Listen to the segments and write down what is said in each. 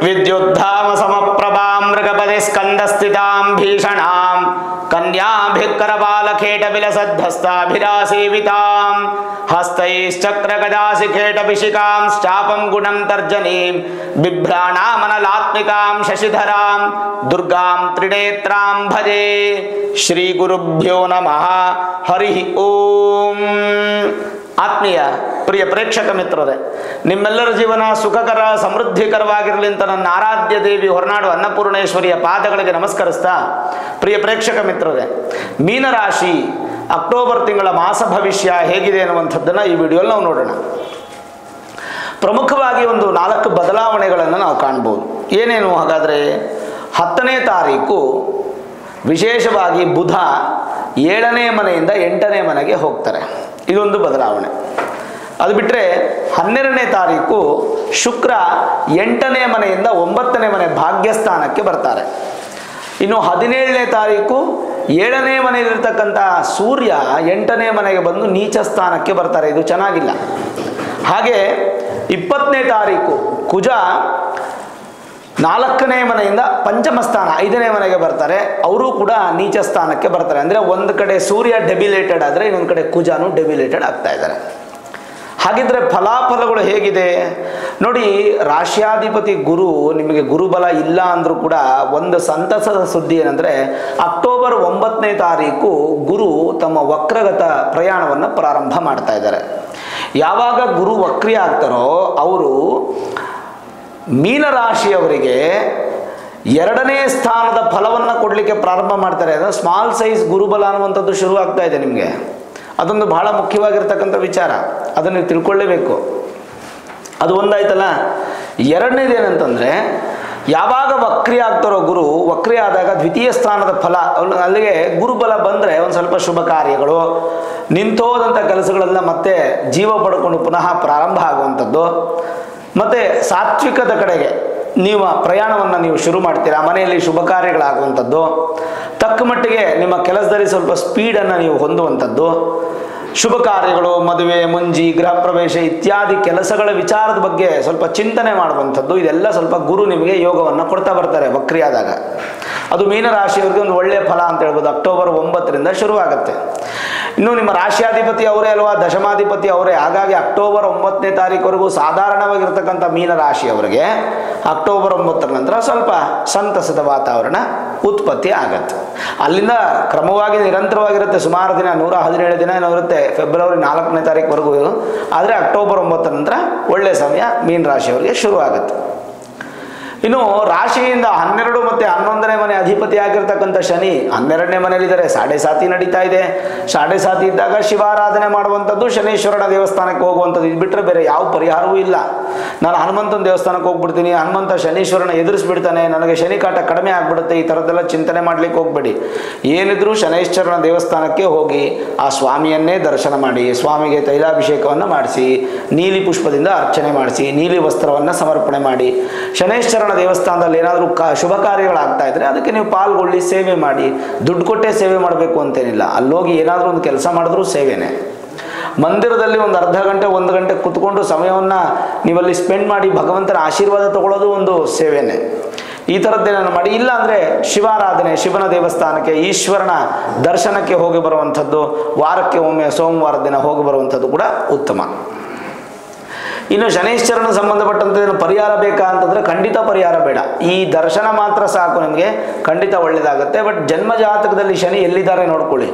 ವಿದ್ಯುದ್ಧಾಮ ಸಮಪ್ರಭಾಂ ಮೃಗಪತಿ ಸ್ಕಂದಸ್ಥಿತಾಂ ಭೀಷಣಾಂ ಕನ್ಯಾಭಿಕರಬಾಲಖೇಟ ವಿಲಸದ್ಧಸ್ತಾಭಿರಾಸೇವಿತಾಂ ಹಸ್ತೈಶ್ಚಕ್ರಗದಾಸಿಖೇಟಭಿಷಿಕಾಂ ಶ್ಚಾಪಂ ಗುಣಂ ತರ್ಜನೀಂ ಬಿಭ್ರಾಣಾಮನಲಾತ್ಮಿಕಾಂ ಶಶಿಧರಾಂ ದುರ್ಗಾಂ ತ್ರಿನೇತ್ರಾಂ ಭಜೆ. ಶ್ರೀ ಗುರುಭ್ಯೋ ನಮಃ. ಹರಿ ಓಂ. ಆತ್ಮೀಯ ಪ್ರಿಯ ಪ್ರೇಕ್ಷಕ ಮಿತ್ರರೇ, ನಿಮ್ಮೆಲ್ಲರ ಜೀವನ ಸುಖಕರ ಸಮೃದ್ಧಿಕರವಾಗಿರಲಿ ಅಂತ ನನ್ನ ಆರಾಧ್ಯ ದೇವಿ ಹೊರನಾಡು ಅನ್ನಪೂರ್ಣೇಶ್ವರಿಯ ಪಾದಗಳಿಗೆ ನಮಸ್ಕರಿಸ್ತಾ, ಪ್ರಿಯ ಪ್ರೇಕ್ಷಕ ಮಿತ್ರರೇ, ಮೀನರಾಶಿ ಅಕ್ಟೋಬರ್ ತಿಂಗಳ ಮಾಸ ಭವಿಷ್ಯ ಹೇಗಿದೆ ಅನ್ನುವಂಥದ್ದನ್ನು ಈ ವಿಡಿಯೋಲ್ಲಿ ನಾವು ನೋಡೋಣ. ಪ್ರಮುಖವಾಗಿ ಒಂದು 4 ಬದಲಾವಣೆಗಳನ್ನು ನಾವು ಕಾಣ್ಬೋದು. ಏನೇನು ಹಾಗಾದರೆ, 10ನೇ ತಾರೀಕು ವಿಶೇಷವಾಗಿ ಬುಧ 7ನೇ ಮನೆಯಿಂದ 8ನೇ ಮನೆಗೆ ಹೋಗ್ತಾರೆ. ಇದೊಂದು ಬದಲಾವಣೆ. ಅದು ಬಿಟ್ಟರೆ 12ನೇ ತಾರೀಕು ಶುಕ್ರ 8ನೇ ಮನೆಯಿಂದ 9ನೇ ಮನೆ ಭಾಗ್ಯಸ್ಥಾನಕ್ಕೆ ಬರ್ತಾರೆ. ಇನ್ನು 17ನೇ ತಾರೀಕು 7ನೇ ಮನೆಯಲ್ಲಿರ್ತಕ್ಕಂಥ ಸೂರ್ಯ 8ನೇ ಮನೆಗೆ ಬಂದು ನೀಚ ಸ್ಥಾನಕ್ಕೆ ಬರ್ತಾರೆ. ಇದು ಚೆನ್ನಾಗಿಲ್ಲ. ಹಾಗೆ 20ನೇ ತಾರೀಕು ಕುಜ 4ನೇ ಮನೆಯಿಂದ ಪಂಚಮ ಸ್ಥಾನ 5ನೇ ಮನೆಗೆ ಬರ್ತಾರೆ. ಅವರು ಕೂಡ ನೀಚ ಸ್ಥಾನಕ್ಕೆ ಬರ್ತಾರೆ. ಅಂದರೆ ಒಂದು ಕಡೆ ಸೂರ್ಯ ಡೆಬಿಲೇಟೆಡ್ ಆದರೆ ಇನ್ನೊಂದು ಕಡೆ ಕುಜಾನು ಡೆಬಿಲೇಟೆಡ್ ಆಗ್ತಾ ಇದ್ದಾರೆ. ಹಾಗಿದ್ರೆ ಫಲಾಫಲಗಳು ಹೇಗಿದೆ ನೋಡಿ. ರಾಶ್ಯಾಧಿಪತಿ ಗುರು ನಿಮಗೆ ಗುರುಬಲ ಇಲ್ಲ ಅಂದರೂ ಕೂಡ ಒಂದು ಸಂತಸದ ಸುದ್ದಿ ಏನಂದರೆ, ಅಕ್ಟೋಬರ್ 9ನೇ ತಾರೀಕು ಗುರು ತಮ್ಮ ವಕ್ರಗತ ಪ್ರಯಾಣವನ್ನು ಪ್ರಾರಂಭ ಮಾಡ್ತಾ ಇದ್ದಾರೆ. ಯಾವಾಗ ಗುರು ವಕ್ರಿ ಆಗ್ತಾರೋ ಅವರು ಮೀನರಾಶಿಯವರಿಗೆ 2ನೇ ಸ್ಥಾನದ ಫಲವನ್ನು ಕೊಡಲಿಕ್ಕೆ ಪ್ರಾರಂಭ ಮಾಡ್ತಾರೆ. ಅದು ಸ್ಮಾಲ್ ಸೈಜ್ ಗುರುಬಲ ಅನ್ನುವಂಥದ್ದು ಶುರು ಆಗ್ತಾ ಇದೆ ನಿಮಗೆ. ಅದೊಂದು ಬಹಳ ಮುಖ್ಯವಾಗಿರ್ತಕ್ಕಂಥ ವಿಚಾರ, ಅದನ್ನು ನೀವು ತಿಳ್ಕೊಳ್ಳೇಬೇಕು. ಅದು ಒಂದಾಯ್ತಲ್ಲ. 2ನೇದು ಏನಂತಂದರೆ, ಯಾವಾಗ ವಕ್ರಿ ಆಗ್ತಾರೋ ಗುರು, ವಕ್ರಿ ಆದಾಗ ದ್ವಿತೀಯ ಸ್ಥಾನದ ಫಲ, ಅಲ್ಲಿಗೆ ಗುರುಬಲ ಬಂದರೆ ಒಂದು ಸ್ವಲ್ಪ ಶುಭ ಕಾರ್ಯಗಳು, ನಿಂತೋದಂಥ ಕೆಲಸಗಳೆಲ್ಲ ಮತ್ತೆ ಜೀವ ಪಡ್ಕೊಂಡು ಪುನಃ ಪ್ರಾರಂಭ ಆಗುವಂಥದ್ದು, ಮತ್ತು ಸಾತ್ವಿಕದ ಕಡೆಗೆ ನೀವು ಪ್ರಯಾಣವನ್ನು ನೀವು ಶುರು ಮಾಡ್ತೀರಾ. ಮನೆಯಲ್ಲಿ ಶುಭ ಕಾರ್ಯಗಳಾಗುವಂಥದ್ದು, ತಕ್ಕ ಮಟ್ಟಿಗೆ ನಿಮ್ಮ ಕೆಲಸದಲ್ಲಿ ಸ್ವಲ್ಪ ಸ್ಪೀಡನ್ನು ನೀವು ಹೊಂದುವಂಥದ್ದು, ಶುಭ ಕಾರ್ಯಗಳು, ಮದುವೆ, ಮುಂಜಿ, ಗೃಹ ಪ್ರವೇಶ ಇತ್ಯಾದಿ ಕೆಲಸಗಳ ವಿಚಾರದ ಬಗ್ಗೆ ಸ್ವಲ್ಪ ಚಿಂತನೆ ಮಾಡುವಂಥದ್ದು, ಇದೆಲ್ಲ ಸ್ವಲ್ಪ ಗುರು ನಿಮಗೆ ಯೋಗವನ್ನು ಕೊಡ್ತಾ ಬರ್ತಾರೆ ವಕ್ರಿಯಾದಾಗ. ಅದು ಮೀನರಾಶಿಯವರಿಗೆ ಒಂದು ಒಳ್ಳೆಯ ಫಲ ಅಂತ ಹೇಳ್ಬೋದು. ಅಕ್ಟೋಬರ್ 9ರಿಂದ ಶುರುವಾಗುತ್ತೆ. ಇನ್ನು ನಿಮ್ಮ ರಾಶ್ಯಾಧಿಪತಿ ಅವರೇ ಅಲ್ವಾ, ದಶಮಾಧಿಪತಿ ಅವರೇ. ಹಾಗಾಗಿ ಅಕ್ಟೋಬರ್ 9ನೇ ತಾರೀಕುವರೆಗೂ ಸಾಧಾರಣವಾಗಿರ್ತಕ್ಕಂಥ ಮೀನರಾಶಿಯವರಿಗೆ ಅಕ್ಟೋಬರ್ 9ರ ನಂತರ ಸ್ವಲ್ಪ ಸಂತಸದ ವಾತಾವರಣ ಉತ್ಪತ್ತಿ ಆಗತ್ತೆ. ಅಲ್ಲಿಂದ ಕ್ರಮವಾಗಿ ನಿರಂತರವಾಗಿರುತ್ತೆ. ಸುಮಾರು ದಿನ 117 ದಿನ ಏನೋ ಇರುತ್ತೆ, ಫೆಬ್ರವರಿ 4ನೇ ತಾರೀಕುವರೆಗೂ. ಆದರೆ ಅಕ್ಟೋಬರ್ 9ರ ನಂತರ ಒಳ್ಳೆಯ ಸಮಯ ಮೀನರಾಶಿಯವರಿಗೆ ಶುರುವಾಗುತ್ತೆ. ಇನ್ನು ರಾಶಿಯಿಂದ 12 ಮತ್ತು 11ನೇ ಮನೆ ಅಧಿಪತಿ ಆಗಿರ್ತಕ್ಕಂಥ ಶನಿ 12ನೇ ಮನೆಯಲ್ಲಿದ್ದಾರೆ. 7.5 ನಡೀತಾ ಇದೆ. 7.5 ಇದ್ದಾಗ ಶಿವಾರಾಧನೆ ಮಾಡುವಂಥದ್ದು, ಶನೀಶ್ವರನ ದೇವಸ್ಥಾನಕ್ಕೆ ಹೋಗುವಂಥದ್ದು. ಇದು ಬಿಟ್ಟರೆ ಬೇರೆ ಯಾವ ಪರಿಹಾರವೂ ಇಲ್ಲ. ನಾನು ಹನುಮಂತನ ದೇವಸ್ಥಾನಕ್ಕೆ ಹೋಗ್ಬಿಡ್ತೀನಿ, ಹನುಮಂತ ಶನೀಶ್ವರನ ಎದುರಿಸ್ಬಿಡ್ತಾನೆ, ನನಗೆ ಶನಿ ಕಾಟ ಕಡಿಮೆ ಆಗಿಬಿಡುತ್ತೆ, ಈ ಥರದ್ದೆಲ್ಲ ಚಿಂತನೆ ಮಾಡಲಿಕ್ಕೆ ಹೋಗಬೇಡಿ. ಏನಿದ್ರೂ ಶನೈಶ್ವರನ ದೇವಸ್ಥಾನಕ್ಕೆ ಹೋಗಿ ಆ ಸ್ವಾಮಿಯನ್ನೇ ದರ್ಶನ ಮಾಡಿ, ಸ್ವಾಮಿಗೆ ತೈಲಾಭಿಷೇಕವನ್ನು ಮಾಡಿಸಿ, ನೀಲಿ ಪುಷ್ಪದಿಂದ ಅರ್ಚನೆ ಮಾಡಿಸಿ, ನೀಲಿ ವಸ್ತ್ರವನ್ನು ಸಮರ್ಪಣೆ ಮಾಡಿ, ಶನೈಶ್ವರನ ದೇವಸ್ಥಾನದಲ್ಲಿ ಏನಾದರೂ ಶುಭ ಕಾರ್ಯಗಳಾಗ್ತಾ ಇದ್ರೆ ಅದಕ್ಕೆ ನೀವು ಪಾಲ್ಗೊಳ್ಳಿ, ಸೇವೆ ಮಾಡಿ. ದುಡ್ಡು ಕೊಟ್ಟೆ ಸೇವೆ ಮಾಡಬೇಕು ಅಂತೇನಿಲ್ಲ. ಅಲ್ಲೋಗಿ ಏನಾದರೂ ಒಂದು ಕೆಲಸ ಮಾಡಿದ್ರೂ ಸೇವೆನೇ. ಮಂದಿರದಲ್ಲಿ ಒಂದು ಅರ್ಧ ಗಂಟೆ 1 ಗಂಟೆ ಕುತ್ಕೊಂಡು ಸಮಯವನ್ನು ನೀವಲ್ಲಿ ಸ್ಪೆಂಡ್ ಮಾಡಿ ಭಗವಂತನ ಆಶೀರ್ವಾದ ತಗೊಳ್ಳೋದು ಒಂದು ಸೇವೆನೇ. ಈ ಥರದ್ದೇನನ್ನು ಮಾಡಿ. ಇಲ್ಲ ಅಂದರೆ ಶಿವಾರಾಧನೆ, ಶಿವನ ದೇವಸ್ಥಾನಕ್ಕೆ, ಈಶ್ವರನ ದರ್ಶನಕ್ಕೆ ಹೋಗಿ ಬರುವಂಥದ್ದು, ವಾರಕ್ಕೆ ಒಮ್ಮೆ ಸೋಮವಾರ ದಿನ ಹೋಗಿ ಬರುವಂಥದ್ದು ಕೂಡ ಉತ್ತಮ. ಇನ್ನು ಶನೈಶ್ಚರನ ಸಂಬಂಧಪಟ್ಟಂತೆ ಪರಿಹಾರ ಬೇಕಾ ಅಂತಂದರೆ ಖಂಡಿತ ಪರಿಹಾರ ಬೇಡ. ಈ ದರ್ಶನ ಮಾತ್ರ ಸಾಕು, ನಿಮಗೆ ಖಂಡಿತ ಒಳ್ಳೆಯದಾಗುತ್ತೆ. ಬಟ್ ಜನ್ಮಜಾತಕದಲ್ಲಿ ಶನಿ ಎಲ್ಲಿದ್ದಾರೆ ನೋಡ್ಕೊಳ್ಳಿ.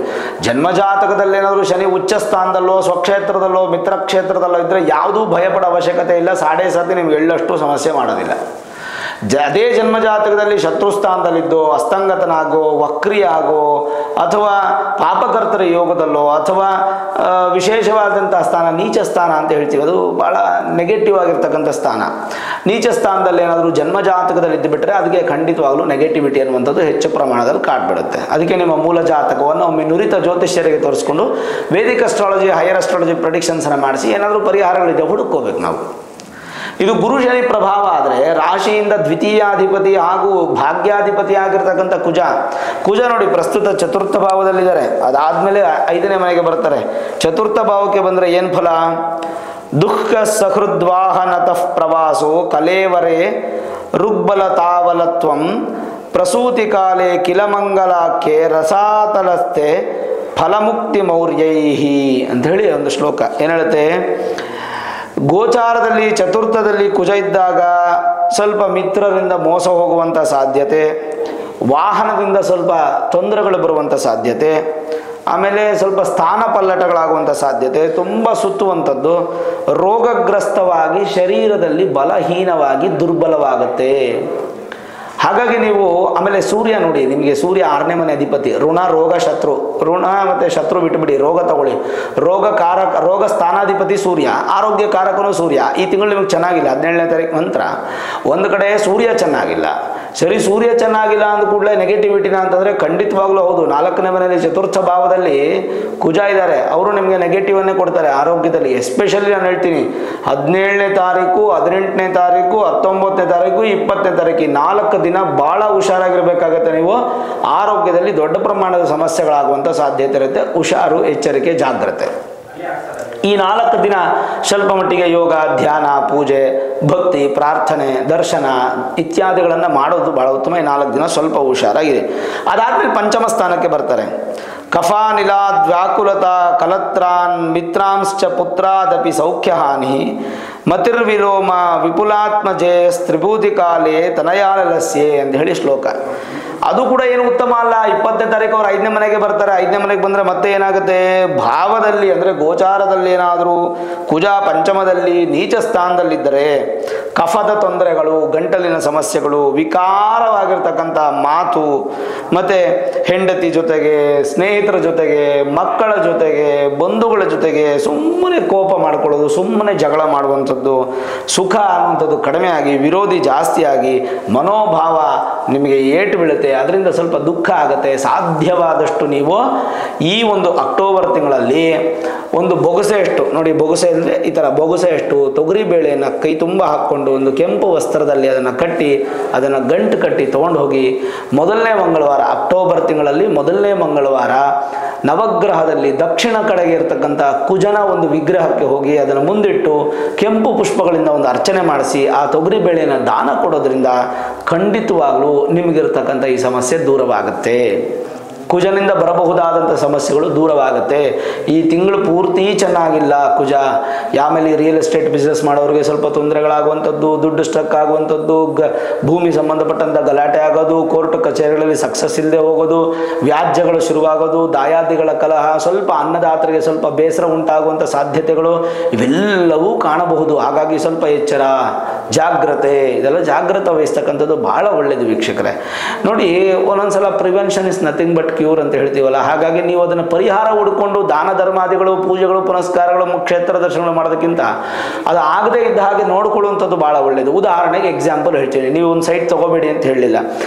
ಜನ್ಮಜಾತಕದಲ್ಲಿ ಏನಾದರೂ ಶನಿ ಉಚ್ಚ ಸ್ಥಾನದಲ್ಲೋ, ಸ್ವಕ್ಷೇತ್ರದಲ್ಲೋ, ಮಿತ್ರ ಕ್ಷೇತ್ರದಲ್ಲೋ ಇದ್ದರೆ ಯಾವುದೂ ಭಯಪಡೋ ಅವಶ್ಯಕತೆ ಇಲ್ಲ. 7.5 ನಿಮ್ಗೆ ಎಳ್ಳಷ್ಟು ಸಮಸ್ಯೆ ಮಾಡೋದಿಲ್ಲ. ಅದೇ ಜನ್ಮಜಾತಕದಲ್ಲಿ ಶತ್ರುಸ್ಥಾನದಲ್ಲಿದ್ದೋ, ಅಸ್ತಂಗತನಾಗೋ, ವಕ್ರಿಯಾಗೋ, ಅಥವಾ ಪಾಪಕರ್ತರ ಯೋಗದಲ್ಲೋ, ಅಥವಾ ವಿಶೇಷವಾದಂಥ ಸ್ಥಾನ ನೀಚ ಸ್ಥಾನ ಅಂತ ಹೇಳ್ತೀವಿ, ಅದು ಭಾಳ ನೆಗೆಟಿವ್ ಆಗಿರ್ತಕ್ಕಂಥ ಸ್ಥಾನ. ನೀಚ ಸ್ಥಾನದಲ್ಲಿ ಏನಾದರೂ ಜನ್ಮಜಾತಕದಲ್ಲಿ ಇದ್ದುಬಿಟ್ರೆ ಅದಕ್ಕೆ ಖಂಡಿತವಾಗಲೂ ನೆಗೆಟಿವಿಟಿ ಅನ್ನುವಂಥದ್ದು ಹೆಚ್ಚು ಪ್ರಮಾಣದಲ್ಲಿ ಕಾಡ್ಬಿಡುತ್ತೆ. ಅದಕ್ಕೆ ನಿಮ್ಮ ಮೂಲ ಜಾತಕವನ್ನು ಒಮ್ಮೆ ನುರಿತ ಜ್ಯೋತಿಷ್ಯರಿಗೆ ತೋರಿಸ್ಕೊಂಡು ವೇದಿಕ್ ಅಸ್ಟ್ರಾಲಜಿ, ಹೈಯರ್ ಅಸ್ಟ್ರಾಲಜಿ ಪ್ರೆಡಿಕ್ಷನ್ಸನ್ನು ಮಾಡಿಸಿ ಏನಾದರೂ ಪರಿಹಾರಗಳಿದೆ ಹುಡುಕೋಬೇಕು ನಾವು. ಇದು ಗುರು ಶನಿ ಪ್ರಭಾವ ಆದರೆ ರಾಶಿಯಿಂದ ದ್ವಿತೀಯಾಧಿಪತಿ ಹಾಗೂ ಭಾಗ್ಯಾಧಿಪತಿ ಆಗಿರ್ತಕ್ಕಂಥ ಕುಜ ನೋಡಿ ಪ್ರಸ್ತುತ ಚತುರ್ಥ ಭಾವದಲ್ಲಿದ್ದಾರೆ. ಅದಾದಮೇಲೆ 5ನೇ ಮನೆಗೆ ಬರ್ತಾರೆ. ಚತುರ್ಥ ಭಾವಕ್ಕೆ ಬಂದರೆ ಏನು ಫಲ? ದುಃಖ ಸಹೃದ್ವಾಹನತಃ ಪ್ರವಾಸೋ ಕಲೇವರೇ ಋಗ್ಬಲ ತಾವಲತ್ವಂ ಪ್ರಸೂತಿ ಕಾಲೇ ಕಿಲಮಂಗಲಾಖ್ಯೆ ರಸಾತಲಸ್ಥೆ ಫಲಮುಕ್ತಿ ಮೌರ್ಯೈಹಿ ಅಂಥೇಳಿ ಒಂದು ಶ್ಲೋಕ ಏನು ಹೇಳುತ್ತೆ, ಗೋಚಾರದಲ್ಲಿ ಚತುರ್ಥದಲ್ಲಿ ಕುಜ ಇದ್ದಾಗ ಸ್ವಲ್ಪ ಮಿತ್ರರಿಂದ ಮೋಸ ಹೋಗುವಂಥ ಸಾಧ್ಯತೆ, ವಾಹನದಿಂದ ಸ್ವಲ್ಪ ತೊಂದರೆಗಳು ಬರುವಂಥ ಸಾಧ್ಯತೆ, ಆಮೇಲೆ ಸ್ವಲ್ಪ ಸ್ಥಾನ ಪಲ್ಲಟಗಳಾಗುವಂಥ ಸಾಧ್ಯತೆ, ತುಂಬ ಸುತ್ತುವಂಥದ್ದು, ರೋಗಗ್ರಸ್ತವಾಗಿ ಶರೀರದಲ್ಲಿ ಬಲಹೀನವಾಗಿ ದುರ್ಬಲವಾಗುತ್ತೆ. ಹಾಗಾಗಿ ನೀವು ಆಮೇಲೆ ಸೂರ್ಯ ನೋಡಿ, ನಿಮಗೆ ಸೂರ್ಯ 6ನೇ ಮನೆ ಅಧಿಪತಿ, ಋಣ ರೋಗ ಶತ್ರು, ಋಣ ಮತ್ತು ಶತ್ರು ಬಿಟ್ಟುಬಿಡಿ, ರೋಗ ತಗೊಳ್ಳಿ, ರೋಗ ಸ್ಥಾನಾಧಿಪತಿ ಸೂರ್ಯ, ಆರೋಗ್ಯ ಕಾರಕನೂ ಸೂರ್ಯ. ಈ ತಿಂಗಳು ನಿಮಗೆ ಚೆನ್ನಾಗಿಲ್ಲ, 17ನೇ ತಾರೀಕು ನಂತರ ಒಂದು ಕಡೆ ಸೂರ್ಯ ಚೆನ್ನಾಗಿಲ್ಲ. ಸರಿ, ಸೂರ್ಯ ಚೆನ್ನಾಗಿಲ್ಲ ಅಂದ ಕೂಡಲೇ ನೆಗೆಟಿವಿಟಿನ ಅಂತಂದರೆ ಖಂಡಿತವಾಗ್ಲೂ ಹೌದು. 4ನೇ ಮನೆಯಲ್ಲಿ ಚತುರ್ಥ ಭಾವದಲ್ಲಿ ಕುಜ ಇದ್ದಾರೆ, ಅವರು ನಿಮಗೆ ನೆಗೆಟಿವನ್ನೇ ಕೊಡ್ತಾರೆ ಆರೋಗ್ಯದಲ್ಲಿ. ಎಸ್ಪೆಷಲಿ ನಾನು ಹೇಳ್ತೀನಿ 17ನೇ ತಾರೀಕು, 18ನೇ ತಾರೀಕು, 19ನೇ ತಾರೀಕು, 20ನೇ ತಾರೀಕು, ಈ 4 ದಿನ ಭಾಳ ಹುಷಾರಾಗಿರ್ಬೇಕಾಗತ್ತೆ. ನೀವು ಆರೋಗ್ಯದಲ್ಲಿ ದೊಡ್ಡ ಪ್ರಮಾಣದ ಸಮಸ್ಯೆಗಳಾಗುವಂಥ ಸಾಧ್ಯತೆ ಇರುತ್ತೆ. ಹುಷಾರು, ಎಚ್ಚರಿಕೆ, ಜಾಗ್ರತೆ. ಈ 4 ದಿನ ಸ್ವಲ್ಪ ಮಟ್ಟಿಗೆ ಯೋಗ, ಧ್ಯಾನ, ಪೂಜೆ, ಭಕ್ತಿ, ಪ್ರಾರ್ಥನೆ, ದರ್ಶನ ಇತ್ಯಾದಿಗಳನ್ನು ಮಾಡೋದು ಬಹಳ ಉತ್ತಮ. ಈ 4 ದಿನ ಸ್ವಲ್ಪ ಹುಷಾರಾಗಿದೆ. ಅದಾದ್ಮೇಲೆ ಪಂಚಮ ಸ್ಥಾನಕ್ಕೆ ಬರ್ತಾರೆ. ಕಫಾನಿಲಾದ್ ವ್ಯಾಕುಲತಾ ಕಲತ್ರಾನ್ ಮಿತ್ರಾಂಶ್ಚ ಪುತ್ರಾದಪಿ ಸೌಖ್ಯಹಾನಿ ಮತಿರ್ವಿಲೋಮ ವಿಪುಲಾತ್ಮಜೆ ಸ್ತ್ರಿಭೂತಿ ಕಾಲೇ ತನಯಾಲಸ್ಯೆ ಅಂತ ಹೇಳಿ ಶ್ಲೋಕ. ಅದು ಕೂಡ ಏನು ಉತ್ತಮ ಅಲ್ಲ. 20ನೇ ತಾರೀಕು ಅವ್ರು 5ನೇ ಮನೆಗೆ ಬರ್ತಾರೆ. 5ನೇ ಮನೆಗೆ ಬಂದರೆ ಮತ್ತೆ ಏನಾಗುತ್ತೆ, ಭಾವದಲ್ಲಿ ಅಂದರೆ ಗೋಚಾರದಲ್ಲಿ ಏನಾದರೂ ಕುಜ ಪಂಚಮದಲ್ಲಿ ನೀಚ ಸ್ಥಾನದಲ್ಲಿದ್ದರೆ ಕಫದ ತೊಂದರೆಗಳು, ಗಂಟಲಿನ ಸಮಸ್ಯೆಗಳು, ವಿಕಾರವಾಗಿರ್ತಕ್ಕಂಥ ಮಾತು, ಮತ್ತು ಹೆಂಡತಿ ಜೊತೆಗೆ, ಸ್ನೇಹಿತರ ಜೊತೆಗೆ, ಮಕ್ಕಳ ಜೊತೆಗೆ, ಬಂಧುಗಳ ಜೊತೆಗೆ ಸುಮ್ಮನೆ ಕೋಪ ಮಾಡ್ಕೊಳ್ಳೋದು, ಸುಮ್ಮನೆ ಜಗಳ ಮಾಡುವಂಥದ್ದು, ಸುಖ ಅನ್ನುವಂಥದ್ದು ಕಡಿಮೆ ಆಗಿ ವಿರೋಧಿ ಜಾಸ್ತಿ ಆಗಿ ಮನೋಭಾವ ನಿಮಗೆ ಏಟು ಬೀಳುತ್ತೆ. ಅದರಿಂದ ಸ್ವಲ್ಪ ದುಃಖ ಆಗುತ್ತೆ. ಸಾಧ್ಯವಾದಷ್ಟು ನೀವು ಈ ಒಂದು ಅಕ್ಟೋಬರ್ ತಿಂಗಳಲ್ಲಿ ಒಂದು ಬೊಗಸೆಯಷ್ಟು ನೋಡಿ, ಬೊಗಸೆ ಅಂದರೆ ಈ ಥರ ಬೊಗಸೆಯಷ್ಟು ತೊಗರಿ ಬೇಳೆಯನ್ನು ಕೈ ತುಂಬ ಹಾಕ್ಕೊಂಡು ಒಂದು ಕೆಂಪು ವಸ್ತ್ರದಲ್ಲಿ ಅದನ್ನು ಕಟ್ಟಿ, ಅದನ್ನು ಗಂಟು ಕಟ್ಟಿ ತೊಗೊಂಡು ಹೋಗಿ ಮೊದಲನೇ ಮಂಗಳವಾರ, ಅಕ್ಟೋಬರ್ ತಿಂಗಳಲ್ಲಿ ಮೊದಲನೇ ಮಂಗಳವಾರ ನವಗ್ರಹದಲ್ಲಿ ದಕ್ಷಿಣ ಕಡೆಗೆ ಇರತಕ್ಕಂಥ ಕುಜನ ಒಂದು ವಿಗ್ರಹಕ್ಕೆ ಹೋಗಿ ಅದನ್ನು ಮುಂದಿಟ್ಟು ಕೆಂಪು ಪುಷ್ಪಗಳಿಂದ ಒಂದು ಅರ್ಚನೆ ಮಾಡಿಸಿ ಆ ತೊಗರಿ ಬೇಳೆಯನ್ನು ದಾನ ಕೊಡೋದ್ರಿಂದ ಖಂಡಿತವಾಗ್ಲೂ ನಿಮಗಿರ್ತಕ್ಕಂಥ ಈ ಸಮಸ್ಯೆ ದೂರವಾಗುತ್ತೆ. ಕುಜನಿಂದ ಬರಬಹುದಾದಂಥ ಸಮಸ್ಯೆಗಳು ದೂರವಾಗುತ್ತೆ. ಈ ತಿಂಗಳು ಪೂರ್ತಿ ಚೆನ್ನಾಗಿಲ್ಲ ಕುಜ. ಆಮೇಲೆ ರಿಯಲ್ ಎಸ್ಟೇಟ್ ಬಿಸ್ನೆಸ್ ಮಾಡೋರಿಗೆ ಸ್ವಲ್ಪ ತೊಂದರೆಗಳಾಗುವಂಥದ್ದು, ದುಡ್ಡು ಸ್ಟ್ರಕ್ ಆಗುವಂಥದ್ದು, ಭೂಮಿ ಸಂಬಂಧಪಟ್ಟಂಥ ಗಲಾಟೆ ಆಗೋದು, ಕೋರ್ಟ್ ಕಚೇರಿಗಳಲ್ಲಿ ಸಕ್ಸಸ್ ಇಲ್ಲದೆ ಹೋಗೋದು, ವ್ಯಾಜ್ಯಗಳು ಶುರುವಾಗೋದು, ದಾಯಾದಿಗಳ ಕಲಹ, ಸ್ವಲ್ಪ ಅನ್ನದಾತರಿಗೆ ಸ್ವಲ್ಪ ಬೇಸರ ಉಂಟಾಗುವಂಥ ಸಾಧ್ಯತೆಗಳು ಇವೆಲ್ಲವೂ ಕಾಣಬಹುದು. ಹಾಗಾಗಿ ಸ್ವಲ್ಪ ಎಚ್ಚರ, ಜಾಗ್ರತೆ, ಇದೆಲ್ಲ ಜಾಗ್ರತೆ ವಹಿಸ್ತಕ್ಕಂಥದ್ದು ಭಾಳ ಒಳ್ಳೆಯದು ವೀಕ್ಷಕರೇ. ನೋಡಿ, ಒಂದೊಂದ್ಸಲ prevention is nothing but cure ಅಂತ ಹೇಳ್ತೀವಲ್ಲ, ಹಾಗಾಗಿ ನೀವು ಅದನ್ನು ಪರಿಹಾರ ಹುಡ್ಕೊಂಡು ದಾನ ಧರ್ಮಾದಿಗಳು, ಪೂಜೆಗಳು, ಪುನಸ್ಕಾರಗಳು, ಕ್ಷೇತ್ರ ದರ್ಶನಗಳು ಮಾಡೋದಕ್ಕಿಂತ ಅದು ಆಗದೇ ಇದ್ದ ಹಾಗೆ ನೋಡ್ಕೊಳ್ಳುವಂಥದ್ದು ಭಾಳ ಒಳ್ಳೆಯದು. ಉದಾಹರಣೆಗೆ ಎಕ್ಸಾಂಪಲ್ ಹೇಳ್ತೀನಿ, ನೀವು ಒಂದು ಸೈಟ್ ತೊಗೋಬೇಡಿ ಅಂತ ಹೇಳಲಿಲ್ಲ,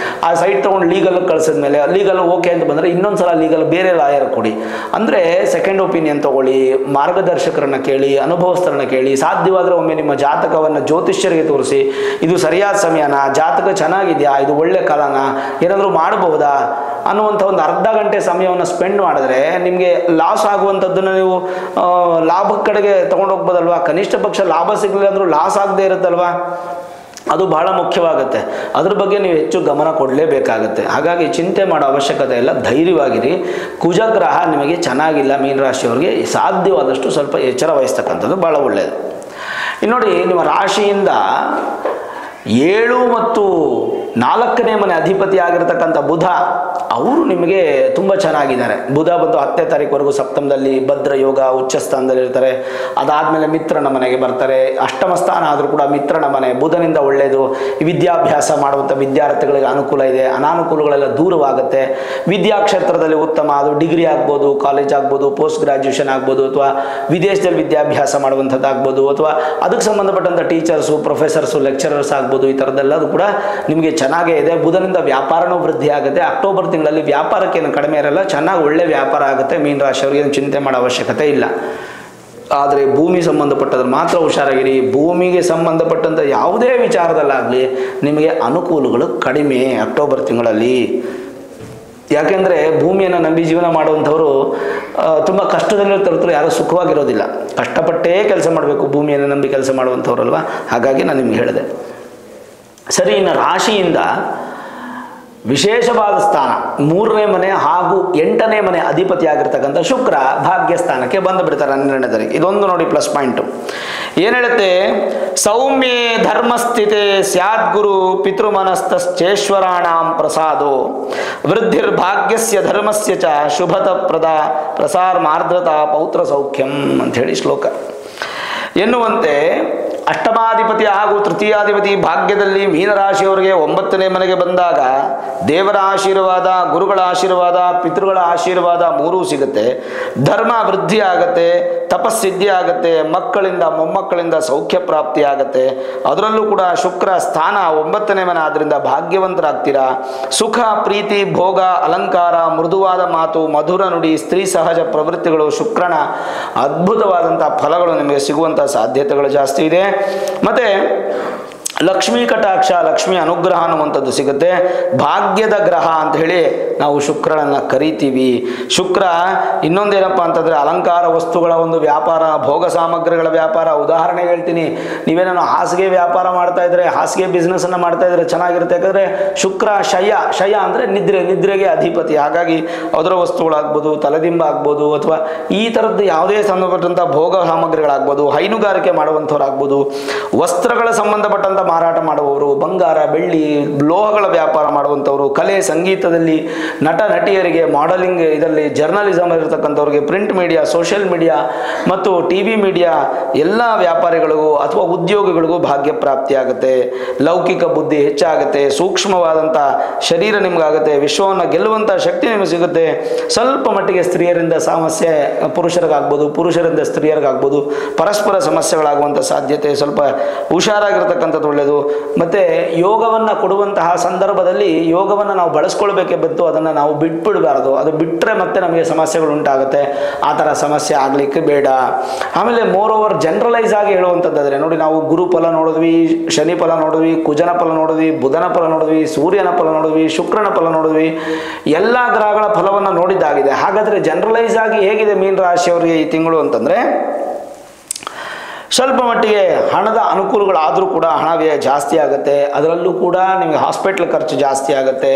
ಆ ಸೈಟ್ ತೊಗೊಂಡು ಲೀಗಲ್ ಕಳಿಸಿದ ಮೇಲೆ ಲೀಗಲ್ ಓಕೆ ಅಂತ ಬಂದರೆ ಇನ್ನೊಂದ್ಸಲ ಲೀಗಲ್ ಬೇರೆ ಲಾಯರ್ ಕೊಡಿ. ಅಂದರೆ ಸೆಕೆಂಡ್ ಒಪಿನಿಯನ್ ತೊಗೊಳ್ಳಿ, ಮಾರ್ಗದರ್ಶಕರನ್ನ ಕೇಳಿ, ಅನುಭವಸ್ಥರನ್ನ ಕೇಳಿ, ಸಾಧ್ಯವಾದರೆ ಒಮ್ಮೆ ನಿಮ್ಮ ಜಾತಕವನ್ನು ಜ್ಯೋತಿಷ್ಯರಿಗೆ ತೋರಿಸಿ, ಇದು ಸರಿಯಾದ ಸಮಯನ, ಜಾತಕ ಚೆನ್ನಾಗಿದೆಯಾ, ಇದು ಒಳ್ಳೆ ಕಾಲನ, ಏನಾದರೂ ಮಾಡಬಹುದಾ ಅನ್ನುವಂಥ ಒಂದು ಅರ್ಧ ಗಂಟೆ ಸಮಯವನ್ನು ಸ್ಪೆಂಡ್ ಮಾಡಿದ್ರೆ ನಿಮಗೆ ಲಾಸ್ ಆಗುವಂಥದ್ದನ್ನು ನೀವು ಲಾಭದ ಕಡೆಗೆ ತೊಗೊಂಡೋಗ್ಬೋದಲ್ವಾ. ಕನಿಷ್ಠ ಪಕ್ಷ ಲಾಭ ಸಿಗಲಿಲ್ಲ ಅಂದರೂ ಲಾಸ್ ಆಗದೆ ಇರುತ್ತಲ್ವಾ, ಅದು ಬಹಳ ಮುಖ್ಯವಾಗುತ್ತೆ. ಅದ್ರ ಬಗ್ಗೆ ನೀವು ಹೆಚ್ಚು ಗಮನ ಕೊಡಲೇಬೇಕಾಗತ್ತೆ. ಹಾಗಾಗಿ ಚಿಂತೆ ಮಾಡೋ ಅವಶ್ಯಕತೆ ಇಲ್ಲ, ಧೈರ್ಯವಾಗಿರಿ. ಕುಜಗ್ರಹ ನಿಮಗೆ ಚೆನ್ನಾಗಿಲ್ಲ, ಮೀನರಾಶಿಯವರಿಗೆ ಸಾಧ್ಯವಾದಷ್ಟು ಸ್ವಲ್ಪ ಎಚ್ಚರ ವಹಿಸ್ತಕ್ಕಂಥದ್ದು ಭಾಳ ಒಳ್ಳೆಯದು. ಇನ್ನು ನೋಡಿ, ನಿಮ್ಮ ರಾಶಿಯಿಂದ 7 ಮತ್ತು 4ನೇ ಮನೆ ಅಧಿಪತಿ ಆಗಿರತಕ್ಕಂಥ ಬುಧ, ಅವರು ನಿಮಗೆ ತುಂಬ ಚೆನ್ನಾಗಿದ್ದಾರೆ. ಬುಧ ಬಂದು 10ನೇ ತಾರೀಕುವರೆಗೂ ಸಪ್ತಮದಲ್ಲಿ ಭದ್ರ ಯೋಗ ಉಚ್ಚ ಸ್ಥಾನದಲ್ಲಿ ಇರ್ತಾರೆ. ಅದಾದಮೇಲೆ ಮಿತ್ರನ ಮನೆಗೆ ಬರ್ತಾರೆ. ಅಷ್ಟಮ ಸ್ಥಾನ ಆದರೂ ಕೂಡ ಮಿತ್ರನ ಮನೆ, ಬುಧನಿಂದ ಒಳ್ಳೆಯದು. ವಿದ್ಯಾಭ್ಯಾಸ ಮಾಡುವಂಥ ವಿದ್ಯಾರ್ಥಿಗಳಿಗೆ ಅನುಕೂಲ ಇದೆ, ಅನಾನುಕೂಲಗಳೆಲ್ಲ ದೂರವಾಗುತ್ತೆ. ವಿದ್ಯಾಕ್ಷೇತ್ರದಲ್ಲಿ ಉತ್ತಮ, ಅದು ಡಿಗ್ರಿ ಆಗ್ಬೋದು, ಕಾಲೇಜ್ ಆಗ್ಬೋದು, ಪೋಸ್ಟ್ ಗ್ರಾಜ್ಯುಯೇಷನ್ ಆಗ್ಬೋದು, ಅಥವಾ ವಿದೇಶದಲ್ಲಿ ವಿದ್ಯಾಭ್ಯಾಸ ಮಾಡುವಂಥದ್ದು ಆಗ್ಬೋದು, ಅಥವಾ ಅದಕ್ಕೆ ಸಂಬಂಧಪಟ್ಟಂಥ ಟೀಚರ್ಸು, ಪ್ರೊಫೆಸರ್ಸು, ಲೆಕ್ಚರರ್ಸ್ ಆಗ್ಬೋದು. ಈ ಥರದ್ದೆಲ್ಲದು ಕೂಡ ನಿಮಗೆ ಚೆನ್ನಾಗೇ ಇದೆ. ಬುಧನಿಂದ ವ್ಯಾಪಾರನೂ ವೃದ್ಧಿ ಆಗುತ್ತೆ. ಅಕ್ಟೋಬರ್ ತಿಂಗಳಲ್ಲಿ ವ್ಯಾಪಾರಕ್ಕೇನು ಕಡಿಮೆ ಇರಲ್ಲ, ಚೆನ್ನಾಗಿ ಒಳ್ಳೆ ವ್ಯಾಪಾರ ಆಗುತ್ತೆ. ಮೀನರಾಶಿಯವರಿಗೆ ಏನು ಚಿಂತೆ ಮಾಡೋ ಅವಶ್ಯಕತೆ ಇಲ್ಲ. ಆದರೆ ಭೂಮಿ ಸಂಬಂಧಪಟ್ಟದ್ರೆ ಮಾತ್ರ ಹುಷಾರಾಗಿರಿ. ಭೂಮಿಗೆ ಸಂಬಂಧಪಟ್ಟಂಥ ಯಾವುದೇ ವಿಚಾರದಲ್ಲಾಗಲಿ ನಿಮಗೆ ಅನುಕೂಲಗಳು ಕಡಿಮೆ ಅಕ್ಟೋಬರ್ ತಿಂಗಳಲ್ಲಿ. ಯಾಕೆಂದರೆ ಭೂಮಿಯನ್ನು ನಂಬಿ ಜೀವನ ಮಾಡುವಂಥವರು ತುಂಬ ಕಷ್ಟದಲ್ಲಿರ್ತಾರೆ, ಯಾರೂ ಸುಖವಾಗಿರೋದಿಲ್ಲ. ಕಷ್ಟಪಟ್ಟೇ ಕೆಲಸ ಮಾಡಬೇಕು ಭೂಮಿಯನ್ನು ನಂಬಿ ಕೆಲಸ ಮಾಡುವಂಥವ್ರಲ್ವ. ಹಾಗಾಗಿ ನಾನು ನಿಮ್ಗೆ ಹೇಳಿದೆ. ಸರಿ, ಇನ್ನು ರಾಶಿಯಿಂದ ವಿಶೇಷವಾದ ಸ್ಥಾನ 3ನೇ ಮನೆ ಹಾಗೂ 8ನೇ ಮನೆ ಅಧಿಪತಿಯಾಗಿರ್ತಕ್ಕಂಥ ಶುಕ್ರ ಭಾಗ್ಯಸ್ಥಾನಕ್ಕೆ ಬಂದು ಬಿಡ್ತಾರೆ 12ನೇ ತಾರೀಕು. ಇದೊಂದು ನೋಡಿ ಪ್ಲಸ್ ಪಾಯಿಂಟು. ಏನು ಹೇಳುತ್ತೆ? ಸೌಮ್ಯೇ ಧರ್ಮಸ್ಥಿತೆ ಸ್ಯಾದ್ಗುರು ಪಿತೃಮನಸ್ತಶ್ಚೇಶ್ವರಾಣಾಂ ಪ್ರಸಾದೋ ವೃದ್ಧಿರ್ಭಾಗ್ಯಸ್ಯ ಧರ್ಮಸ್ಯ ಚ ಶುಭತ ಪ್ರಸಾರ ಮಾರ್ದ್ರತಾ ಪೌತ್ರ ಸೌಖ್ಯಂ ಅಂಥೇಳಿ ಶ್ಲೋಕ ಎನ್ನುವಂತೆ ಅಷ್ಟಮಾಧಿಪತಿ ಹಾಗೂ ತೃತೀಯಾಧಿಪತಿ ಭಾಗ್ಯದಲ್ಲಿ ಮೀನರಾಶಿಯವರಿಗೆ 9ನೇ ಮನೆಗೆ ಬಂದಾಗ ದೇವರ ಆಶೀರ್ವಾದ, ಗುರುಗಳ ಆಶೀರ್ವಾದ, ಪಿತೃಗಳ ಆಶೀರ್ವಾದ ಮೂರೂ ಸಿಗುತ್ತೆ. ಧರ್ಮ ವೃದ್ಧಿ ಆಗತ್ತೆ, ತಪಸ್ಸಿದ್ಧಿ ಆಗತ್ತೆ, ಮಕ್ಕಳಿಂದ ಮೊಮ್ಮಕ್ಕಳಿಂದ ಸೌಖ್ಯ ಪ್ರಾಪ್ತಿ ಆಗತ್ತೆ. ಅದರಲ್ಲೂ ಕೂಡ ಶುಕ್ರ ಸ್ಥಾನ 9ನೇ ಮನೆ ಆದ್ದರಿಂದ ಭಾಗ್ಯವಂತರಾಗ್ತೀರಾ. ಸುಖ, ಪ್ರೀತಿ, ಭೋಗ, ಅಲಂಕಾರ, ಮೃದುವಾದ ಮಾತು, ಮಧುರ ನುಡಿ, ಸ್ತ್ರೀ ಸಹಜ ಪ್ರವೃತ್ತಿಗಳು, ಶುಕ್ರನ ಅದ್ಭುತವಾದಂಥ ಫಲಗಳು ನಿಮಗೆ ಸಿಗುವಂಥ ಸಾಧ್ಯತೆಗಳು ಜಾಸ್ತಿ ಇದೆ. ಮತ್ತೆ ಲಕ್ಷ್ಮೀ ಕಟಾಕ್ಷ, ಲಕ್ಷ್ಮೀ ಅನುಗ್ರಹ ಅನ್ನುವಂಥದ್ದು ಸಿಗುತ್ತೆ. ಭಾಗ್ಯದ ಗ್ರಹ ಅಂತ ಹೇಳಿ ನಾವು ಶುಕ್ರನನ್ನು ಕರಿತೀವಿ. ಶುಕ್ರ ಇನ್ನೊಂದೇನಪ್ಪ ಅಂತಂದರೆ ಅಲಂಕಾರ ವಸ್ತುಗಳ ಒಂದು ವ್ಯಾಪಾರ, ಭೋಗ ಸಾಮಗ್ರಿಗಳ ವ್ಯಾಪಾರ. ಉದಾಹರಣೆಗೆ ಹೇಳ್ತೀನಿ, ನೀವೇನೋ ಹಾಸಿಗೆ ವ್ಯಾಪಾರ ಮಾಡ್ತಾ ಇದ್ರೆ, ಹಾಸಿಗೆ ಬಿಸ್ನೆಸ್ಸನ್ನು ಮಾಡ್ತಾ ಇದ್ರೆ ಚೆನ್ನಾಗಿರುತ್ತೆ. ಯಾಕಂದರೆ ಶುಕ್ರ ಶಯ ಅಂದರೆ ನಿದ್ರೆಗೆ ಅಧಿಪತಿ. ಹಾಗಾಗಿ ಅದರ ವಸ್ತುಗಳಾಗ್ಬೋದು, ತಲೆದಿಂಬ ಆಗ್ಬೋದು, ಅಥವಾ ಈ ಥರದ್ದು ಯಾವುದೇ ಸಂಬಂಧಪಟ್ಟಂಥ ಭೋಗ ಸಾಮಗ್ರಿಗಳಾಗ್ಬೋದು, ಹೈನುಗಾರಿಕೆ ಮಾಡುವಂಥವ್ರಾಗ್ಬೋದು, ವಸ್ತ್ರಗಳ ಸಂಬಂಧಪಟ್ಟಂಥ ಮಾರಾಟ ಮಾಡುವವರು, ಬಂಗಾರ, ಬೆಳ್ಳಿ, ಲೋಹಗಳ ವ್ಯಾಪಾರ ಮಾಡುವಂಥವರು, ಕಲೆ ಸಂಗೀತದಲ್ಲಿ ನಟ ನಟಿಯರಿಗೆ, ಮಾಡೆಲಿಂಗ್ ಇದರಲ್ಲಿ ಜರ್ನಲಿಸಮ್ ಇರತಕ್ಕಂಥವ್ರಿಗೆ, ಪ್ರಿಂಟ್ ಮೀಡಿಯಾ, ಸೋಷಿಯಲ್ ಮೀಡಿಯಾ ಮತ್ತು TV ಮೀಡಿಯಾ ಎಲ್ಲ ವ್ಯಾಪಾರಿಗಳಿಗೂ ಅಥವಾ ಉದ್ಯೋಗಿಗಳಿಗೂ ಭಾಗ್ಯ ಪ್ರಾಪ್ತಿಯಾಗುತ್ತೆ. ಲೌಕಿಕ ಬುದ್ಧಿ ಹೆಚ್ಚಾಗುತ್ತೆ, ಸೂಕ್ಷ್ಮವಾದಂಥ ಶರೀರ ನಿಮಗಾಗುತ್ತೆ, ವಿಶ್ವವನ್ನು ಗೆಲ್ಲುವಂಥ ಶಕ್ತಿ ನಿಮಗೆ ಸಿಗುತ್ತೆ. ಸ್ವಲ್ಪ ಮಟ್ಟಿಗೆ ಸ್ತ್ರೀಯರಿಂದ ಸಮಸ್ಯೆ ಪುರುಷರಿಗಾಗ್ಬೋದು, ಪುರುಷರಿಂದ ಸ್ತ್ರೀಯರಿಗಾಗ್ಬೋದು, ಪರಸ್ಪರ ಸಮಸ್ಯೆಗಳಾಗುವಂಥ ಸಾಧ್ಯತೆ. ಸ್ವಲ್ಪ ಹುಷಾರಾಗಿರ್ತಕ್ಕಂಥದ್ದು ಒಳ್ಳೆಯದು. ಮತ್ತು ಯೋಗವನ್ನು ಕೊಡುವಂತಹ ಸಂದರ್ಭದಲ್ಲಿ ಯೋಗವನ್ನು ನಾವು ಬಳಸ್ಕೊಳ್ಬೇಕೇ ಬಂತು, ಅದನ್ನು ನಾವು ಬಿಟ್ಬಿಡಬಾರ್ದು. ಅದು ಬಿಟ್ಟರೆ ಮತ್ತೆ ನಮಗೆ ಸಮಸ್ಯೆಗಳು ಉಂಟಾಗುತ್ತೆ. ಆ ಥರ ಸಮಸ್ಯೆ ಆಗಲಿಕ್ಕೆ ಬೇಡ. ಆಮೇಲೆ ಮೋರ್ ಓವರ್ ಜನರಲೈಸ್ ಆಗಿ ಹೇಳುವಂಥದ್ದಾದರೆ ನೋಡಿ, ನಾವು ಗುರು ಫಲ ನೋಡಿದ್ವಿ, ಶನಿ ಫಲ ನೋಡಿದ್ವಿ, ಕುಜನ ಫಲ ನೋಡಿದ್ವಿ, ಬುಧನ ಫಲ ನೋಡಿದ್ವಿ, ಸೂರ್ಯನ ಫಲ ನೋಡಿದ್ವಿ, ಶುಕ್ರನ ಫಲ ನೋಡಿದ್ವಿ, ಎಲ್ಲ ಗ್ರಹಗಳ ಫಲವನ್ನು ನೋಡಿದ್ದಾಗಿದೆ. ಹಾಗಾದರೆ ಜನರಲೈಸ್ ಆಗಿ ಹೇಗಿದೆ ಮೀನ ರಾಶಿಯವರಿಗೆ ಈ ತಿಂಗಳು ಅಂತಂದರೆ, ಸ್ವಲ್ಪ ಮಟ್ಟಿಗೆ ಹಣದ ಅನುಕೂಲಗಳಾದರೂ ಕೂಡ ಹಣ ವ್ಯಯ ಜಾಸ್ತಿ ಆಗುತ್ತೆ. ಅದರಲ್ಲೂ ಕೂಡ ನಿಮಗೆ ಹಾಸ್ಪಿಟ್ಲ್ ಖರ್ಚು ಜಾಸ್ತಿ ಆಗುತ್ತೆ.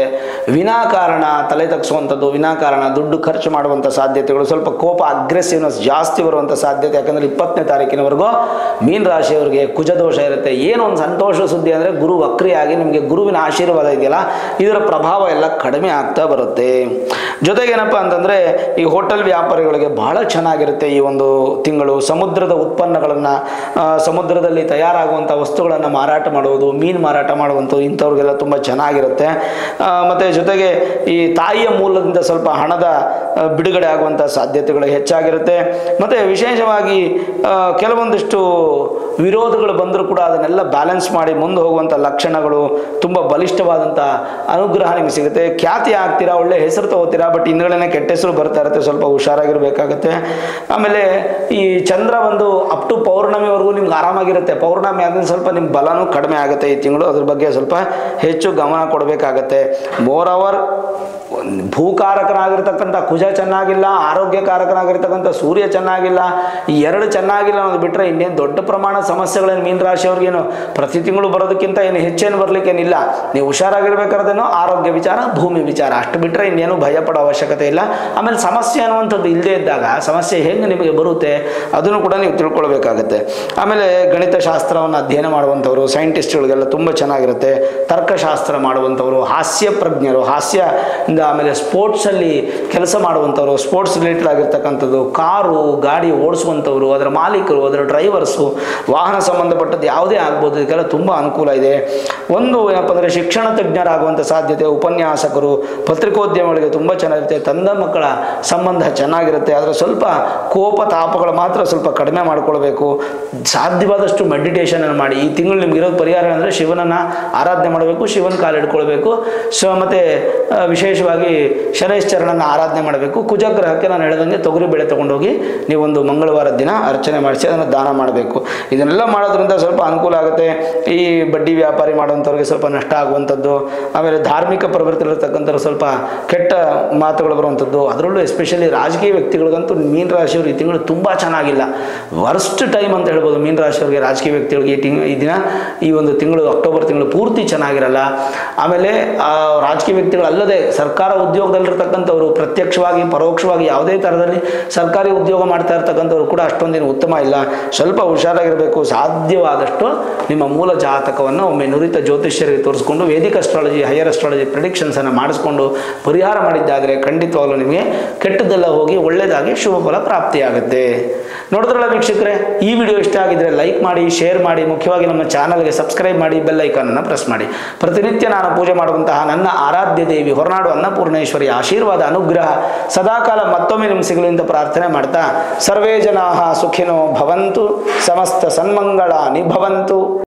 ವಿನಾಕಾರಣ ತಲೆ ತಗ್ಸುವಂಥದ್ದು, ವಿನಾಕಾರಣ ದುಡ್ಡು ಖರ್ಚು ಮಾಡುವಂಥ ಸಾಧ್ಯತೆಗಳು, ಸ್ವಲ್ಪ ಕೋಪ, ಅಗ್ರೆಸಿವ್ನೆಸ್ ಜಾಸ್ತಿ ಬರುವಂಥ ಸಾಧ್ಯತೆ. ಯಾಕಂದರೆ 20ನೇ ತಾರೀಕಿನವರೆಗೂ ಮೀನ ರಾಶಿಯವರಿಗೆ ಕುಜದೋಷ ಇರುತ್ತೆ. ಏನೋ ಒಂದು ಸಂತೋಷ ಸುದ್ದಿ ಅಂದರೆ ಗುರು ವಕ್ರಿಯಾಗಿ ನಿಮಗೆ ಗುರುವಿನ ಆಶೀರ್ವಾದ ಇದೆಯಲ್ಲ, ಇದರ ಪ್ರಭಾವ ಎಲ್ಲ ಕಡಿಮೆ ಆಗ್ತಾ ಬರುತ್ತೆ. ಜೊತೆಗೇನಪ್ಪ ಅಂತಂದರೆ ಈ ಹೋಟೆಲ್ ವ್ಯಾಪಾರಿಗಳಿಗೆ ಬಹಳ ಚೆನ್ನಾಗಿರುತ್ತೆ ಈ ಒಂದು ತಿಂಗಳು. ಸಮುದ್ರದ ಉತ್ಪನ್ನಗಳನ್ನು, ಸಮುದ್ರದಲ್ಲಿ ತಯಾರಾಗುವಂಥ ವಸ್ತುಗಳನ್ನು ಮಾರಾಟ ಮಾಡುವುದು, ಮೀನು ಮಾರಾಟ ಮಾಡುವಂಥದ್ದು, ಇಂಥವ್ರಿಗೆಲ್ಲ ತುಂಬ ಚೆನ್ನಾಗಿರುತ್ತೆ. ಮತ್ತು ಜೊತೆಗೆ ಈ ತಾಯಿಯ ಮೂಲದಿಂದ ಸ್ವಲ್ಪ ಹಣದ ಬಿಡುಗಡೆ ಆಗುವಂಥ ಸಾಧ್ಯತೆಗಳು ಹೆಚ್ಚಾಗಿರುತ್ತೆ. ಮತ್ತು ವಿಶೇಷವಾಗಿ ಕೆಲವೊಂದಿಷ್ಟು ವಿರೋಧಗಳು ಬಂದರೂ ಕೂಡ ಅದನ್ನೆಲ್ಲ ಬ್ಯಾಲೆನ್ಸ್ ಮಾಡಿ ಮುಂದೆ ಹೋಗುವಂಥ ಲಕ್ಷಣಗಳು, ತುಂಬ ಬಲಿಷ್ಠವಾದಂಥ ಅನುಗ್ರಹ ನಿಮಗೆ ಸಿಗುತ್ತೆ. ಖ್ಯಾತಿ ಆಗ್ತೀರಾ, ಒಳ್ಳೆ ಹೆಸರು ತಗೋತೀರಾ. ಬಟ್ ಹಿಂದ್ಗಡೆನೇ ಕೆಟ್ಟ ಹೆಸರು ಬರ್ತಾ ಇರುತ್ತೆ, ಸ್ವಲ್ಪ ಹುಷಾರಾಗಿರಬೇಕಾಗತ್ತೆ. ಆಮೇಲೆ ಈ ಚಂದ್ರ ಒಂದು ಅಪ್ ಟು ಪೌರ್ಣಮಿವರೆಗೂ ನಿಮ್ಗೆ ಆರಾಮಾಗಿರುತ್ತೆ. ಪೌರ್ಣಮಿ ಆದ್ಮೇಲೆ ಸ್ವಲ್ಪ ನಿಮ್ಮ ಬಲನೂ ಕಡಿಮೆ ಆಗುತ್ತೆ ಈ ತಿಂಗಳು. ಅದ್ರ ಬಗ್ಗೆ ಸ್ವಲ್ಪ ಹೆಚ್ಚು ಗಮನ ಕೊಡಬೇಕಾಗತ್ತೆ. ಮೋರ್ ಓವರ್ ಭೂಕಾರಕನಾಗಿರ್ತಕ್ಕಂಥ ಕುಜ ಚೆನ್ನಾಗಿಲ್ಲ, ಆರೋಗ್ಯಕಾರಕನಾಗಿರ್ತಕ್ಕಂಥ ಸೂರ್ಯ ಚೆನ್ನಾಗಿಲ್ಲ. ಈ ಎರಡು ಚೆನ್ನಾಗಿಲ್ಲ ಅನ್ನೋದು ಬಿಟ್ಟರೆ ಇನ್ನೇನು ದೊಡ್ಡ ಪ್ರಮಾಣದ ಸಮಸ್ಯೆಗಳೇನು ಮೀನ ರಾಶಿಯವ್ರಿಗೇನು ಪ್ರತಿ ತಿಂಗಳು ಬರೋದಕ್ಕಿಂತ ಏನು ಹೆಚ್ಚೇನು ಬರಲಿಕ್ಕೇನಿಲ್ಲ. ನೀವು ಹುಷಾರಾಗಿರ್ಬೇಕಾದ್ರೇನೋ ಆರೋಗ್ಯ ವಿಚಾರ, ಭೂಮಿ ವಿಚಾರ, ಅಷ್ಟು ಬಿಟ್ಟರೆ ಇನ್ನೇನು ಭಯ ಪಡೋ ಅವಶ್ಯಕತೆ ಇಲ್ಲ. ಆಮೇಲೆ ಸಮಸ್ಯೆ ಅನ್ನುವಂಥದ್ದು ಇಲ್ಲದೆ ಇದ್ದಾಗ ಸಮಸ್ಯೆ ಹೆಂಗೆ ನಿಮಗೆ ಬರುತ್ತೆ ಅದನ್ನು ಕೂಡ ನೀವು ತಿಳ್ಕೊಳ್ಬೇಕಾಗತ್ತೆ. ಆಮೇಲೆ ಗಣಿತಶಾಸ್ತ್ರವನ್ನು ಅಧ್ಯಯನ ಮಾಡುವಂಥವ್ರು, ಸೈಂಟಿಸ್ಟ್ಗಳಿಗೆಲ್ಲ ತುಂಬ ಚೆನ್ನಾಗಿರುತ್ತೆ. ತರ್ಕಶಾಸ್ತ್ರ ಮಾಡುವಂಥವ್ರು, ಹಾಸ್ಯ ಪ್ರಜ್ಞರು, ಹಾಸ್ಯದಿಂದ, ಆಮೇಲೆ ಸ್ಪೋರ್ಟ್ಸಲ್ಲಿ ಕೆಲಸ ಮಾಡುವಂಥವ್ರು, ಸ್ಪೋರ್ಟ್ಸ್ ರಿಲೇಟೆಡ್ ಆಗಿರ್ತಕ್ಕಂಥದ್ದು, ಕಾರು ಗಾಡಿ ಓಡಿಸುವಂಥವ್ರು, ಅದರ ಮಾಲೀಕರು, ಅದರ ಡ್ರೈವರ್ಸು, ವಾಹನ ಸಂಬಂಧಪಟ್ಟದ್ದು ಯಾವುದೇ ಆಗ್ಬೋದು, ಇದಕ್ಕೆಲ್ಲ ತುಂಬ ಅನುಕೂಲ ಇದೆ. ಒಂದು ಏನಪ್ಪ ಅಂದರೆ ಶಿಕ್ಷಣ ತಜ್ಞರಾಗುವಂಥ ಸಾಧ್ಯತೆ, ಉಪನ್ಯಾಸಕರು, ಪತ್ರಿಕೋದ್ಯಮಗಳಿಗೆ ತುಂಬ ಚೆನ್ನಾಗಿರುತ್ತೆ. ತಂದೆ ಮಕ್ಕಳ ಸಂಬಂಧ ಚೆನ್ನಾಗಿರುತ್ತೆ. ಆದರೆ ಸ್ವಲ್ಪ ಕೋಪ ತಾಪಗಳು ಮಾತ್ರ ಸ್ವಲ್ಪ ಕಡಿಮೆ ಮಾಡ್ಕೊಳ್ಬೇಕು. ಸಾಧ್ಯವಾದಷ್ಟು ಮೆಡಿಟೇಷನನ್ನು ಮಾಡಿ. ಈ ತಿಂಗಳು ನಿಮ್ಗಿರೋದು ಪರಿಹಾರ ಅಂದರೆ ಶಿವನನ್ನು ಆರಾಧನೆ ಮಾಡಬೇಕು, ಶಿವನ ಕಾಲು ಹಿಡ್ಕೊಳ್ಬೇಕು. ಮತ್ತು ವಿಶೇಷವಾಗಿ ಮುಖ್ಯವಾಗಿ ಶನೈಶ್ಚರನನ್ನು ಆರಾಧನೆ ಮಾಡಬೇಕು. ಕುಜಗ್ರಹಕ್ಕೆ ನಾನು ಹೇಳಿದಂಗೆ ತೊಗರಿ ಬೇಳೆ ತೊಗೊಂಡೋಗಿ ನೀವೊಂದು ಮಂಗಳವಾರ ದಿನ ಅರ್ಚನೆ ಮಾಡಿಸಿ ಅದನ್ನು ದಾನ ಮಾಡಬೇಕು. ಇದನ್ನೆಲ್ಲ ಮಾಡೋದ್ರಿಂದ ಸ್ವಲ್ಪ ಅನುಕೂಲ ಆಗುತ್ತೆ. ಈ ಬಡ್ಡಿ ವ್ಯಾಪಾರಿ ಮಾಡುವಂಥವ್ರಿಗೆ ಸ್ವಲ್ಪ ನಷ್ಟ ಆಗುವಂಥದ್ದು, ಆಮೇಲೆ ಧಾರ್ಮಿಕ ಪ್ರವೃತ್ತಿಲಿರ್ತಕ್ಕಂಥವ್ರು ಸ್ವಲ್ಪ ಕೆಟ್ಟ ಮಾತುಗಳು ಬರುವಂಥದ್ದು, ಅದರಲ್ಲೂ ಎಸ್ಪೆಷಲಿ ರಾಜಕೀಯ ವ್ಯಕ್ತಿಗಳಿಗಂತೂ ಮೀನ ರಾಶಿಯವರು ಈ ತಿಂಗಳು ತುಂಬ ಚೆನ್ನಾಗಿಲ್ಲ. ವರ್ಸ್ಟ್ ಟೈಮ್ ಅಂತ ಹೇಳ್ಬೋದು ಮೀನ ರಾಶಿಯವರಿಗೆ, ರಾಜಕೀಯ ವ್ಯಕ್ತಿಗಳಿಗೆ ಈ ದಿನ ಈ ಒಂದು ತಿಂಗಳು ಅಕ್ಟೋಬರ್ ತಿಂಗಳು ಪೂರ್ತಿ ಚೆನ್ನಾಗಿರಲ್ಲ. ಆಮೇಲೆ ರಾಜಕೀಯ ವ್ಯಕ್ತಿಗಳು ಅಲ್ಲದೆ ಸರ್ಕಾರ ಉದ್ಯೋಗದಲ್ಲಿರ್ತಕ್ಕಂಥವ್ರು, ಪ್ರತ್ಯಕ್ಷವಾಗಿ ಪರೋಕ್ಷವಾಗಿ ಯಾವುದೇ ಥರದಲ್ಲಿ ಸರ್ಕಾರಿ ಉದ್ಯೋಗ ಮಾಡ್ತಾ ಇರ್ತಕ್ಕಂಥವ್ರು ಕೂಡ ಅಷ್ಟೊಂದಿನ ಉತ್ತಮ ಇಲ್ಲ. ಸ್ವಲ್ಪ ಹುಷಾರಾಗಿರಬೇಕು. ಸಾಧ್ಯವಾದಷ್ಟು ನಿಮ್ಮ ಮೂಲ ಜಾತಕವನ್ನು ಒಮ್ಮೆ ನುರಿತ ಜ್ಯೋತಿಷ್ಯರಿಗೆ ತೋರಿಸ್ಕೊಂಡು ವೇದಿಕ್ ಅಸ್ಟ್ರಾಲಜಿ, ಹೈಯರ್ ಅಸ್ಟ್ರಾಲಜಿ ಪ್ರಿಡಿಕ್ಷನ್ಸನ್ನು ಮಾಡಿಸ್ಕೊಂಡು ಪರಿಹಾರ ಮಾಡಿದ್ದಾದರೆ ಖಂಡಿತವಾಗಲೂ ನಿಮಗೆ ಕೆಟ್ಟದ್ದೆಲ್ಲ ಹೋಗಿ ಒಳ್ಳೆಯದಾಗಿ ಶುಭ ಫಲ ಪ್ರಾಪ್ತಿಯಾಗುತ್ತೆ. ನೋಡಿದ್ರಲ್ಲ ವೀಕ್ಷಕರೇ, ಈ ವಿಡಿಯೋ ಇಷ್ಟ ಆಗಿದ್ರೆ ಲೈಕ್ ಮಾಡಿ, ಶೇರ್ ಮಾಡಿ, ಮುಖ್ಯವಾಗಿ ನಮ್ಮ ಚಾನಲ್ಗೆ ಸಬ್ಸ್ಕ್ರೈಬ್ ಮಾಡಿ, ಬೆಲ್ ಐಕಾನನ್ನು ಪ್ರೆಸ್ ಮಾಡಿ. ಪ್ರತಿನಿತ್ಯ ನಾನು ಪೂಜೆ ಮಾಡುವಂತಹ ನನ್ನ ಆರಾಧ್ಯ ದೇವಿ ಹೊರನಾಡು ಅನ್ನಪೂರ್ಣೇಶ್ವರಿ ಆಶೀರ್ವಾದ ಅನುಗ್ರಹ ಸದಾಕಾಲ ಮತ್ತೊಮ್ಮೆ ನಿಮ್ಮ ಸಿಗಲಿ ಅಂತ ಪ್ರಾರ್ಥನೆ ಮಾಡ್ತಾ, ಸರ್ವೇ ಜನಾಃ ಸುಖಿನೋ ಭವಂತು, ಸಮಸ್ತ ಸನ್ಮಂಗಳಾನಿ ಭವಂತು.